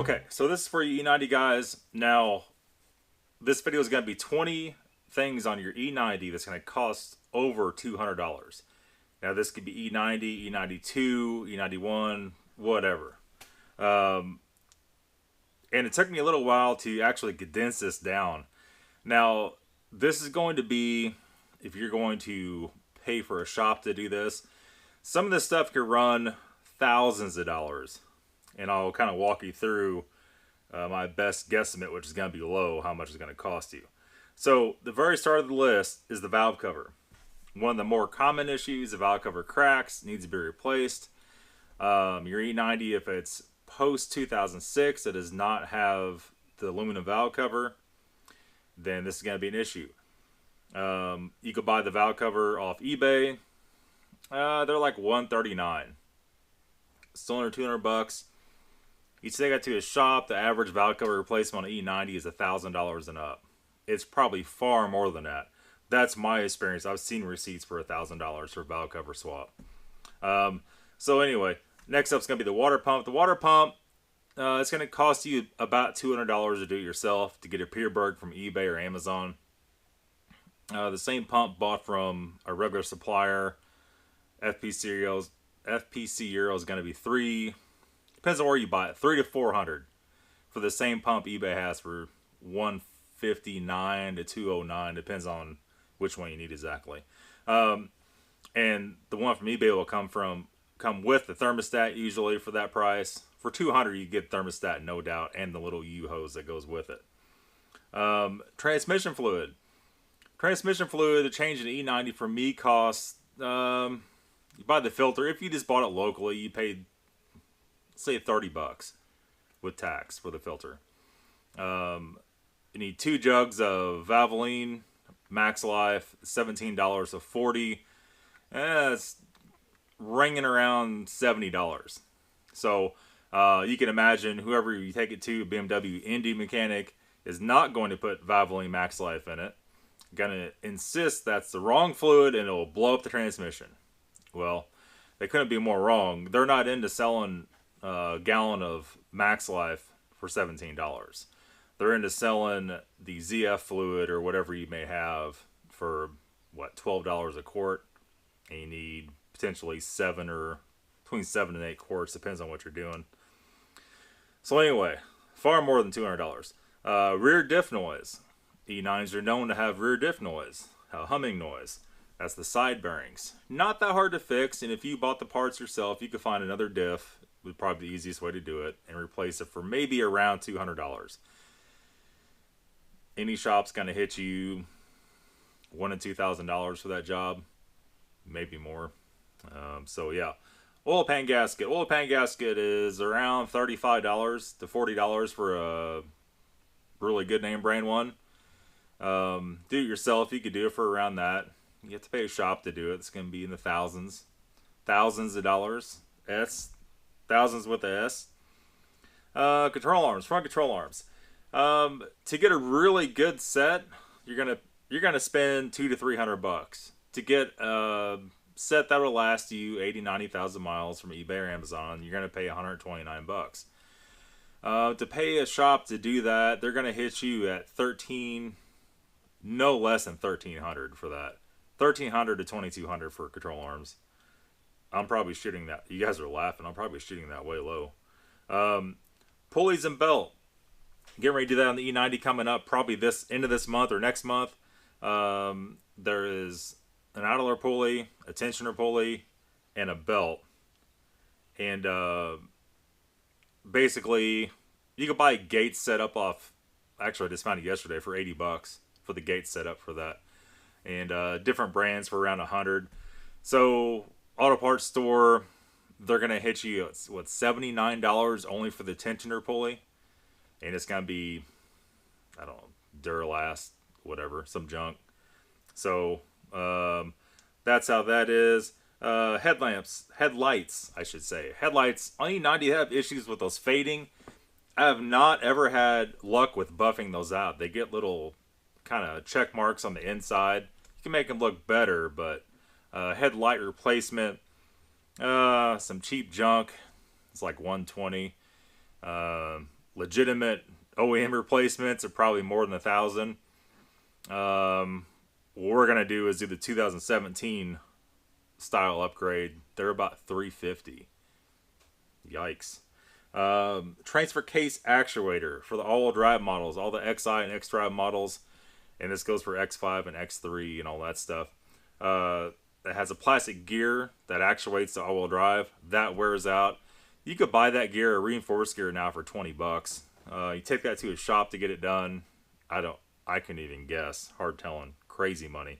Okay, so this is for you E90 guys. Now, this video is going to be 20 things on your E90 that's going to cost over $200. Now, this could be E90, E92, E91, whatever. And it took me a little while to actually condense this down. Now, this is going to be, if you're going to pay for a shop to do this, some of this stuff could run thousands of dollars. And I'll kind of walk you through my best guesstimate, which is going to be low, how much it's going to cost you. So the very start of the list is the valve cover. One of the more common issues, the valve cover cracks, needs to be replaced. Your E90, if it's post 2006, it does not have the aluminum valve cover, then this is going to be an issue. You could buy the valve cover off eBay. They're like $139. Still under $200. You take that to a shop, the average valve cover replacement on an E90 is $1,000 and up. It's probably far more than that. That's my experience. I've seen receipts for $1,000 for valve cover swap. So anyway, next up is going to be the water pump. The water pump, it's going to cost you about $200 to do it yourself, to get a Peerberg from eBay or Amazon. The same pump bought from a regular supplier, FPC Euro is going to be depends on where you buy it, $300 to $400 for the same pump eBay has for $159 to $209, depends on which one you need exactly. And the one from eBay will come with the thermostat usually for that price. For $200 you get thermostat, no doubt, and the little U hose that goes with it. Transmission fluid. Transmission fluid, the change in E90 for me costs, you buy the filter. If you just bought it locally, you paid, say, $30 with tax for the filter. You need 2 jugs of Valvoline, Max Life, $17 to $40. It's ringing around $70. So you can imagine whoever you take it to, BMW Indy mechanic, is not going to put Valvoline Max Life in it. Gonna insist that's the wrong fluid and it'll blow up the transmission. Well, they couldn't be more wrong. They're not into selling a gallon of Max Life for $17. They're into selling the ZF fluid or whatever you may have for, what, $12 a quart. And you need potentially between 7 and 8 quarts, depends on what you're doing. So anyway, far more than $200. Rear diff noise. E90s are known to have rear diff noise, a humming noise. That's the side bearings. Not that hard to fix, and if you bought the parts yourself, you could find another diff, would probably be the easiest way to do it, and replace it for maybe around $200. Any shop's gonna hit you $1,000 to $2,000 for that job, maybe more. So yeah, oil pan gasket. Oil pan gasket is around $35 to $40 for a really good name brand one. Do it yourself. You could do it for around that. You have to pay a shop to do it. It's going to be in the thousands of dollars. Thousands with the S. Control arms, front control arms. To get a really good set, you're gonna spend $200 to $300 to get a set that will last you 80,000-90,000 miles from eBay or Amazon. You're gonna pay $129. To pay a shop to do that, they're gonna hit you at no less than $1,300 for that. $1,300 to $2,200 for control arms. I'm probably shooting that. You guys are laughing. I'm probably shooting that way low. Pulleys and belt. Getting ready to do that on the E90 coming up, probably this end of this month or next month. There is an idler pulley, a tensioner pulley, and a belt. And basically, you can buy gates set up off. Actually, I just found it yesterday for $80 for the gate setup for that, and different brands for around $100. So auto parts store, they're gonna hit you at what, $79 only for the tensioner pulley, and it's gonna be, I don't know, Duralast, whatever, some junk. So that's how that is. Headlights, I should say. Headlights on E90 have issues with those fading. I have not ever had luck with buffing those out. They get little kind of check marks on the inside. You can make them look better, but headlight replacement, some cheap junk. It's like $120. legitimate OEM replacements are probably more than 1,000. What we're gonna do is do the 2017 style upgrade. They're about 350. Yikes. Transfer case actuator for the all-wheel drive models, all the XI and X-Drive models, and this goes for X5 and X3 and all that stuff. It has a plastic gear that actuates the all-wheel drive. That wears out. You could buy that gear, a reinforced gear, now for 20 bucks. You take that to a shop to get it done. I couldn't even guess. Hard telling. Crazy money.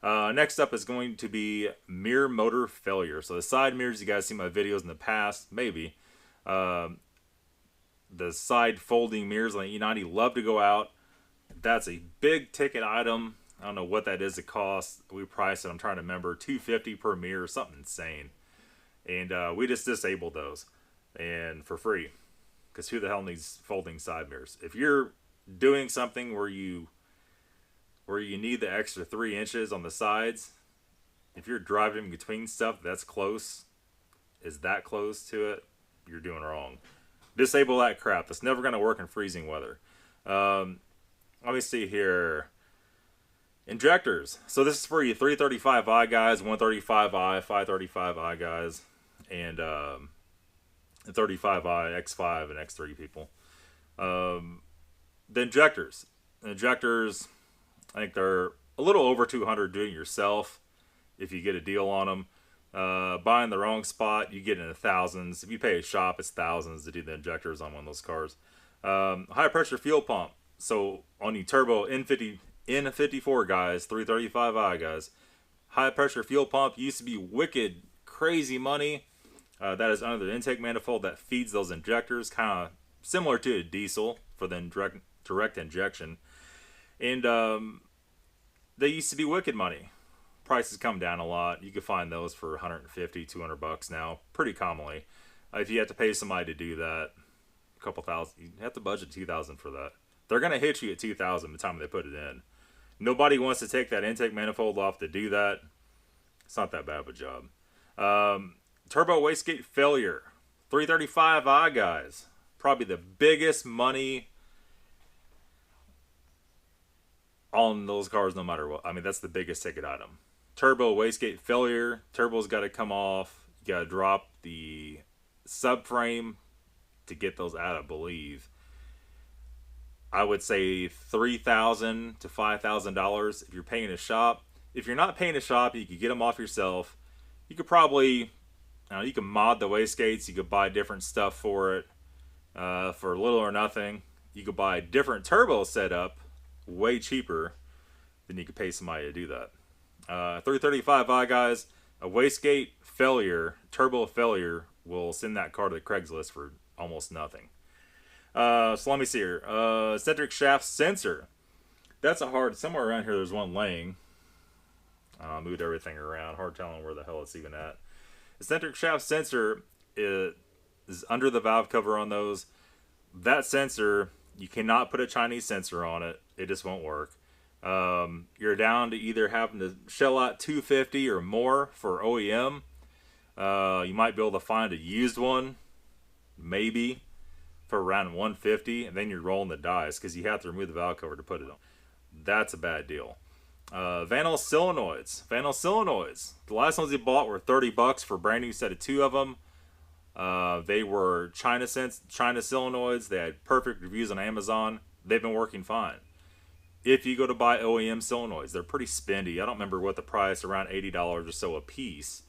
Next up is going to be mirror motor failure. So the side mirrors, you guys see my videos in the past, maybe. The side folding mirrors on the E90 love to go out. That's a big ticket item. I don't know what that is. It costs. We priced it. I'm trying to remember. $250 per mirror, something insane. And we just disabled those, and for free, because who the hell needs folding side mirrors? If you're doing something where you need the extra 3 inches on the sides, if you're driving between stuff that's close, is that close to it, you're doing wrong. Disable that crap. That's never going to work in freezing weather. Let me see here. Injectors. So this is for you 335i guys, 135i, 535i guys, and 35i, X5, and X3 people. The injectors. Injectors, I think they're a little over 200 doing it yourself if you get a deal on them. Buying the wrong spot, you get in the thousands. If you pay a shop, it's thousands to do the injectors on one of those cars. High pressure fuel pump. So on the turbo N54 guys, 335i guys, high pressure fuel pump used to be wicked crazy money. That is under the intake manifold that feeds those injectors, kind of similar to a diesel for the direct injection. And they used to be wicked money. Prices come down a lot. You can find those for 150, 200 bucks now, pretty commonly. If you have to pay somebody to do that, a couple thousand, you have to budget 2,000 for that. They're going to hit you at 2,000 by the time they put it in. Nobody wants to take that intake manifold off to do that. It's not that bad of a job. Turbo wastegate failure. 335i guys. Probably the biggest money on those cars no matter what. I mean, that's the biggest ticket item. Turbo wastegate failure. Turbo's got to come off. You got to drop the subframe to get those out, I believe. I would say $3,000 to $5,000 if you're paying a shop. If you're not paying a shop, you could get them off yourself. You could probably, you can mod the wastegates. You could buy different stuff for it for little or nothing. You could buy a different turbo setup, way cheaper than you could pay somebody to do that. 335i guys, a wastegate failure, turbo failure will send that car to the Craigslist for almost nothing. So let me see here. Eccentric shaft sensor. That's a hard. Somewhere around here, there's one laying. I moved everything around. Hard telling where the hell it's even at. Eccentric shaft sensor is under the valve cover on those. That sensor, you cannot put a Chinese sensor on it. It just won't work. You're down to either having to shell out $250 or more for OEM. You might be able to find a used one, maybe, for around $150, and then you're rolling the dice because you have to remove the valve cover to put it on. That's a bad deal. Vanel solenoids. Vanel solenoids. The last ones you bought were 30 bucks for a brand new set of 2 of them. They were China solenoids. They had perfect reviews on Amazon. They've been working fine. If you go to buy OEM solenoids, they're pretty spendy. I don't remember what the price, around $80 or so a piece.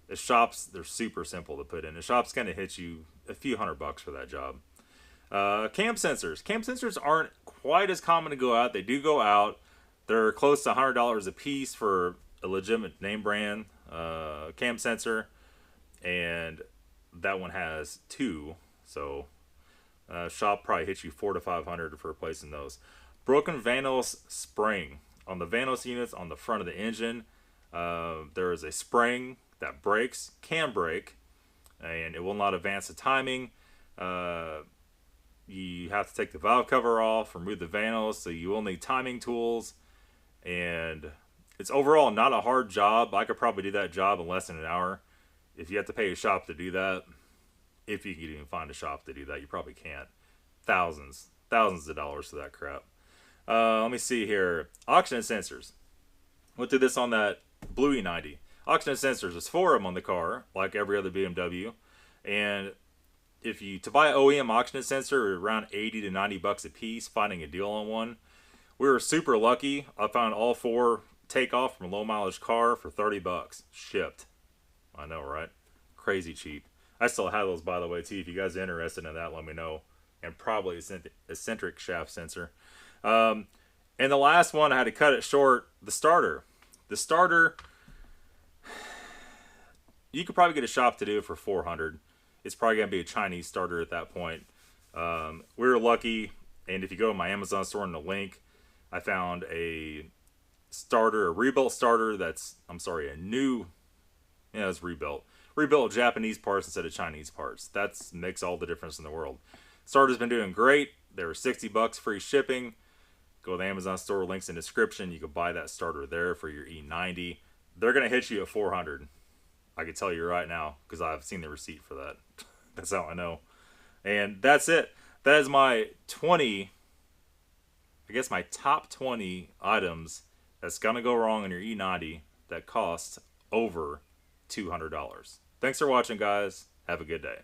The shops, they're super simple to put in. The shop's going to hit you a few $100 for that job. Cam sensors. Cam sensors aren't quite as common to go out. They do go out. They're close to $100 a piece for a legitimate name brand cam sensor, and that one has 2. So shop probably hits you $400 to $500 for replacing those. Broken Vanos spring on the Vanos units on the front of the engine. There is a spring that breaks, can break, and it will not advance the timing. You have to take the valve cover off, remove the vanos, so you will need timing tools. And it's overall not a hard job. I could probably do that job in less than an hour. If you have to pay a shop to do that, if you can even find a shop to do that, you probably can't. thousands of dollars for that crap. Let me see here. Oxygen sensors. Went through this on that blue E90. Oxygen sensors. There's 4 of them on the car, like every other BMW. And if you to buy an OEM oxygen sensor, around 80 to 90 bucks a piece. Finding a deal on one. We were super lucky. I found all 4 takeoff from a low mileage car for 30 bucks shipped. I know, right? Crazy cheap. I still have those, by the way, too. If you guys are interested in that, let me know. And probably eccentric shaft sensor. And the last one, I had to cut it short. The starter. The starter, you could probably get a shop to do it for $400. It's probably going to be a Chinese starter at that point. We were lucky. And if you go to my Amazon store in the link, I found a starter, a rebuilt starter that's, I'm sorry, a new, yeah, it's rebuilt. Rebuilt Japanese parts instead of Chinese parts. That makes all the difference in the world. Starter's been doing great. They were 60 bucks free shipping. Go to the Amazon store, links in the description. You can buy that starter there for your E90. They're going to hit you at $400. I can tell you right now because I've seen the receipt for that. That's how I know. And that's it. That is my 20, I guess my top 20 items that's going to go wrong in your E90 that cost over $200. Thanks for watching, guys. Have a good day.